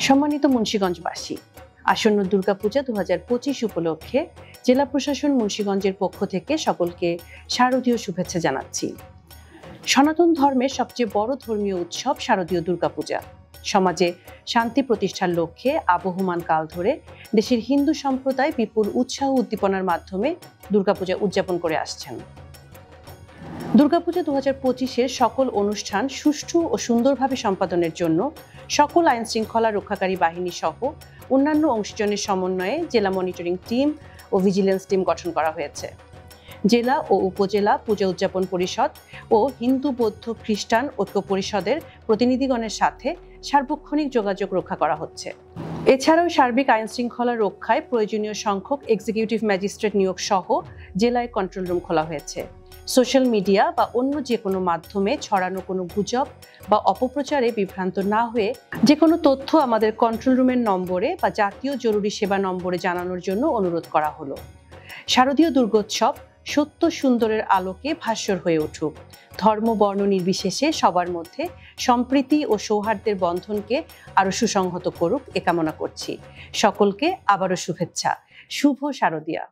সম্মানিত মুন্সিগঞ্জবাসী, আসন্ন দুর্গাপূজা 2025 উপলক্ষে জেলা প্রশাসন মুন্সিগঞ্জের পক্ষ থেকে সকলকে শারদীয় শুভেচ্ছা জানাচ্ছি। সনাতন ধর্মের সবচেয়ে বড় ধর্মীয় উৎসব শারদীয় দুর্গাপূজা সমাজে শান্তি প্রতিষ্ঠার লক্ষ্যে আবহমান কাল ধরে দেশের হিন্দু সম্প্রদায় বিপুল উৎসাহ উদ্দীপনার মাধ্যমে দুর্গাপূজা উদযাপন করে আসছেন। দুর্গাপূজা 2025-এর সকল অনুষ্ঠান সুষ্ঠু ও সুন্দরভাবে সম্পাদনের জন্য সকল আইন শৃঙ্খলা রক্ষাকারী বাহিনী সহ অন্যান্য অংশীজনের সমন্বয়ে জেলা মনিটরিং টিম ও ভিজিলেন্স টিম গঠন করা হয়েছে। জেলা ও উপজেলা পূজা উদযাপন পরিষদ ও হিন্দু বৌদ্ধ খ্রিস্টান ঐক্য পরিষদের প্রতিনিধিগণের সাথে সার্বক্ষণিক যোগাযোগ রক্ষা করা হচ্ছে। এছাড়াও সার্বিক আইন শৃঙ্খলা রক্ষায় প্রয়োজনীয় সংখ্যক এক্সিকিউটিভ ম্যাজিস্ট্রেট নিয়োগ সহ জেলায় কন্ট্রোল রুম খোলা হয়েছে। সোশ্যাল মিডিয়া বা অন্য যে কোনো মাধ্যমে ছড়ানো কোনো গুজব বা অপপ্রচারে বিভ্রান্ত না হয়ে যে কোনো তথ্য আমাদের কন্ট্রোল রুমের নম্বরে বা জাতীয় জরুরি সেবা নম্বরে জানানোর জন্য অনুরোধ করা হলো। শারদীয় দুর্গোৎসব সত্য সুন্দরের আলোকে ভাস্বর হয়ে উঠুক, ধর্ম বর্ণ নির্বিশেষে সবার মধ্যে সম্প্রীতি ও সৌহার্দ্যের বন্ধনকে আরো সুসংহত করুক এ কামনা করছি। সকলকে আবারও শুভেচ্ছা। শুভ শারদীয়া।